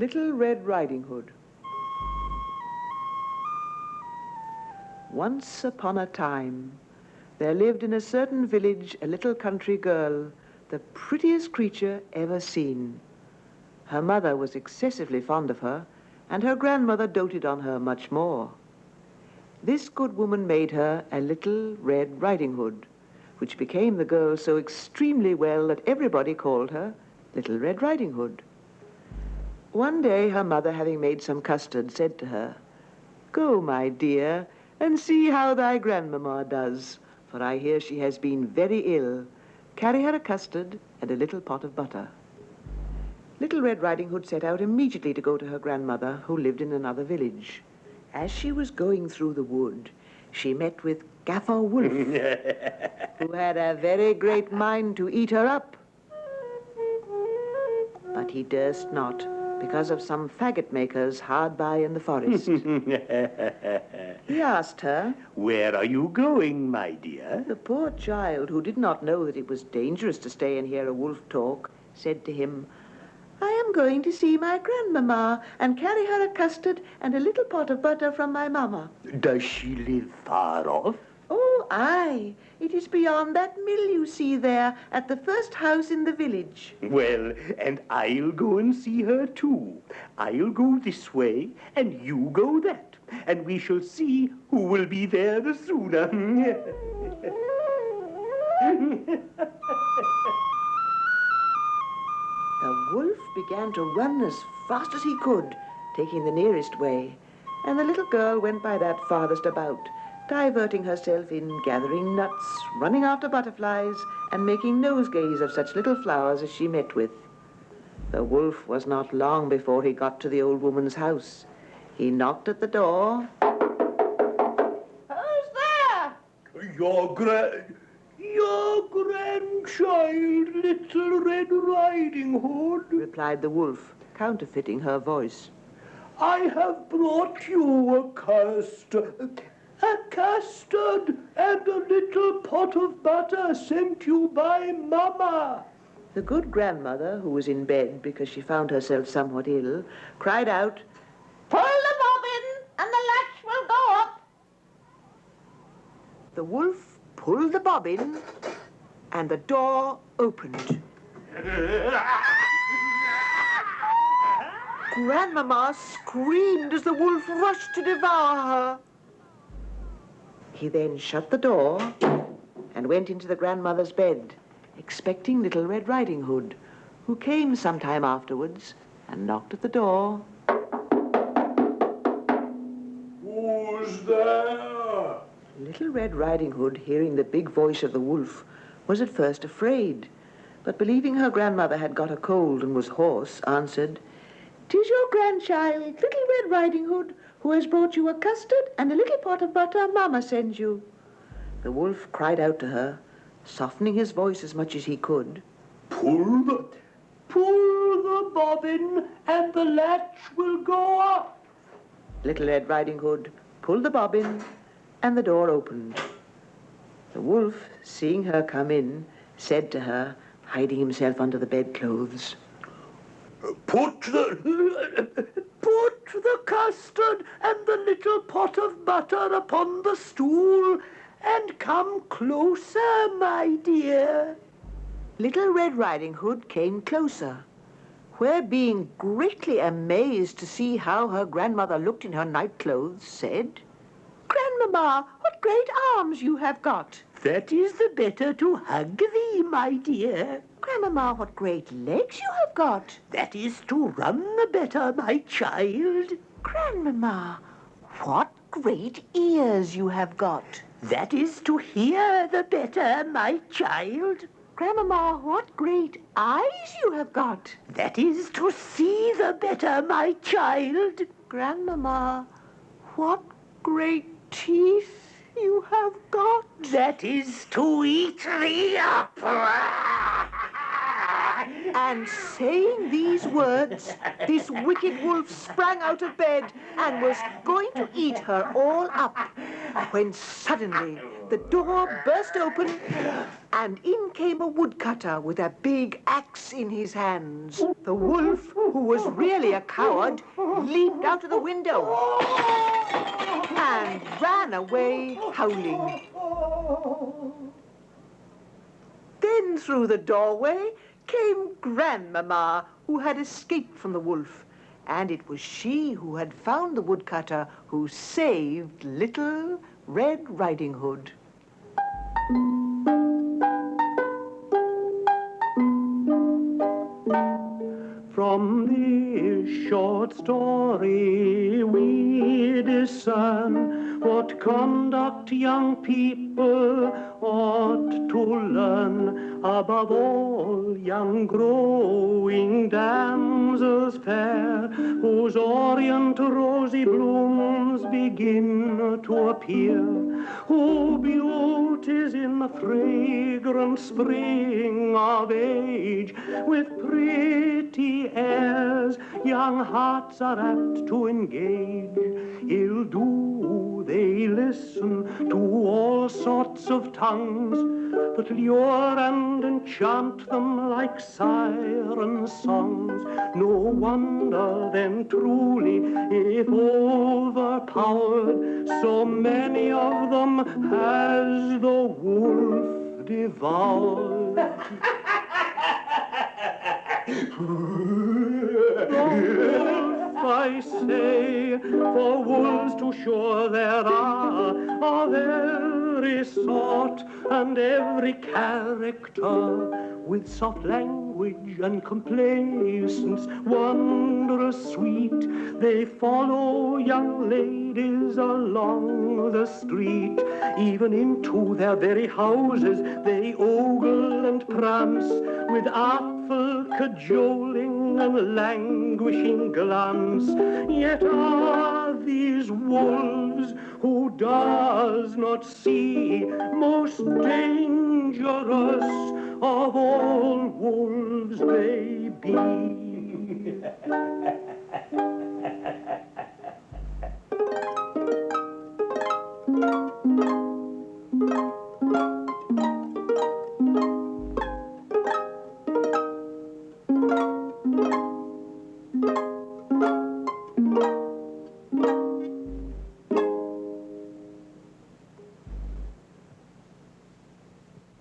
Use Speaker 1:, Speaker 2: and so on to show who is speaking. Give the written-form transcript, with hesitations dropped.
Speaker 1: Little Red Riding Hood. Once upon a time, there lived in a certain village a little country girl, the prettiest creature ever seen. Her mother was excessively fond of her, and her grandmother doted on her much more. This good woman made her a little Red Riding Hood, which became the girl so extremely well that everybody called her Little Red Riding Hood. One day her mother, having made some custard, said to her, "Go, my dear, and see how thy grandmamma does, for I hear she has been very ill. Carry her a custard and a little pot of butter." Little Red Riding Hood set out immediately to go to her grandmother, who lived in another village. As she was going through the wood, she met with Gaffer Wolf, who had a very great mind to eat her up. But he durst not, because of some faggot makers hard by in the forest. He asked her,
Speaker 2: "Where are you going, my dear?"
Speaker 1: The poor child, who did not know that it was dangerous to stay and hear a wolf talk, said to him, "I am going to see my grandmamma and carry her a custard and a little pot of butter from my mamma."
Speaker 2: Does she live far off?
Speaker 1: "Oh, aye. It is beyond that mill you see there, at the first house in the village."
Speaker 2: Well, and I'll go and see her too. I'll go this way, and you go that, and we shall see who will be there the sooner.
Speaker 1: The wolf began to run as fast as he could, taking the nearest way, and the little girl went by that farthest about, diverting herself in gathering nuts, running after butterflies, and making nosegays of such little flowers as she met with. The wolf was not long before he got to the old woman's house. He knocked at the door. "Who's there?"
Speaker 2: Your grandchild, Little Red Riding Hood,"
Speaker 1: replied the wolf, counterfeiting her voice.
Speaker 2: "I have brought you a custard and a little pot of butter sent you by Mama."
Speaker 1: The good grandmother, who was in bed because she found herself somewhat ill, cried out, "Pull the bobbin and the latch will go up." The wolf pulled the bobbin and the door opened. Grandmamma screamed as the wolf rushed to devour her. He then shut the door and went into the grandmother's bed, expecting Little Red Riding Hood, who came some time afterwards and knocked at the door.
Speaker 2: "Who's there?"
Speaker 1: Little Red Riding Hood, hearing the big voice of the wolf, was at first afraid, but believing her grandmother had got a cold and was hoarse, answered, "'Tis your grandchild, Little Red Riding Hood, who has brought you a custard and a little pot of butter Mamma sends you." The wolf cried out to her, softening his voice as much as he could,
Speaker 2: Pull the bobbin and the latch will go up."
Speaker 1: Little Red Riding Hood pulled the bobbin and the door opened. The wolf, seeing her come in, said to her, hiding himself under the bedclothes,
Speaker 2: Put the custard and the little pot of butter upon the stool and come closer, my dear."
Speaker 1: Little Red Riding Hood came closer, where, being greatly amazed to see how her grandmother looked in her nightclothes, said, "Grandmamma, what great arms you have got!"
Speaker 2: "That is the better to hug thee, my dear."
Speaker 1: "Grandmamma, what great legs you have got!"
Speaker 2: "That is to run the better, my child."
Speaker 1: "Grandmamma, what great ears you have got!"
Speaker 2: "That is to hear the better, my child."
Speaker 1: "Grandmamma, what great eyes you have got!"
Speaker 2: "That is to see the better, my child."
Speaker 1: "Grandmamma, what great teeth you have got!"
Speaker 2: "That is to eat thee up."
Speaker 1: And saying these words, this wicked wolf sprang out of bed and was going to eat her all up. when suddenly the door burst open and in came a woodcutter with a big axe in his hands. The wolf, who was really a coward, leaped out of the window and ran away howling. Then through the doorway came Grandmamma, who had escaped from the wolf. And it was she who had found the woodcutter who saved little Red Riding Hood.
Speaker 2: From this short story we discern what conduct young people ought to learn. Above all, young growing damsels fair, whose orient rosy blooms begin to appear, who beauties in the fragrant spring of age, with pretty airs young hearts are apt to engage. Ill do they listen to all sorts of tongues that lure and enchant them like siren songs. No wonder then truly, if overpowered, so many of them has the wolf devoured. I say, for wolves to sure there are of every sort and every character, with soft language and complacence wondrous sweet, they follow young ladies along the street. Even into their very houses they ogle and prance, with artful cajoling and languishing glance. Yet are these wolves, who does not see, most dangerous of all wolves they be.